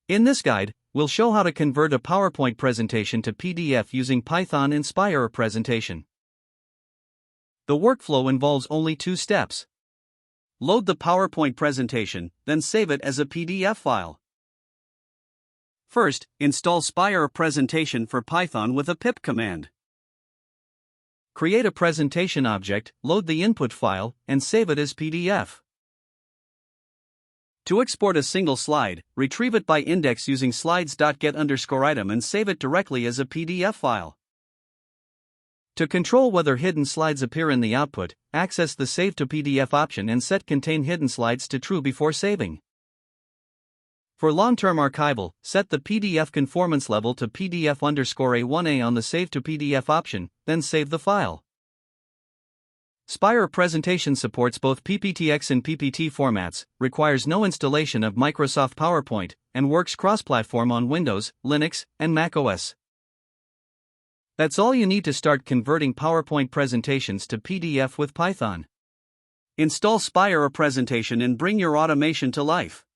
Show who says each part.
Speaker 1: In this guide, we'll show how to convert a PowerPoint presentation to PDF using Python Inspire a presentation. The workflow involves only 2 steps. Load the PowerPoint presentation, then save it as a PDF file. First, install Spire a presentation for Python with a pip command. Create a presentation object, load the input file, and save it as PDF. To export a single slide, retrieve it by index using slides.get_item and save it directly as a PDF file. To control whether hidden slides appear in the output, access the Save to PDF option and set Contain Hidden Slides to True before saving. For long-term archival, set the PDF conformance level to PDF_A1A on the Save to PDF option, then save the file. Spire presentation supports both PPTX and PPT formats, requires no installation of Microsoft PowerPoint, and works cross-platform on Windows, Linux, and macOS. That's all you need to start converting PowerPoint presentations to PDF with Python. Install Spire a presentation and bring your automation to life.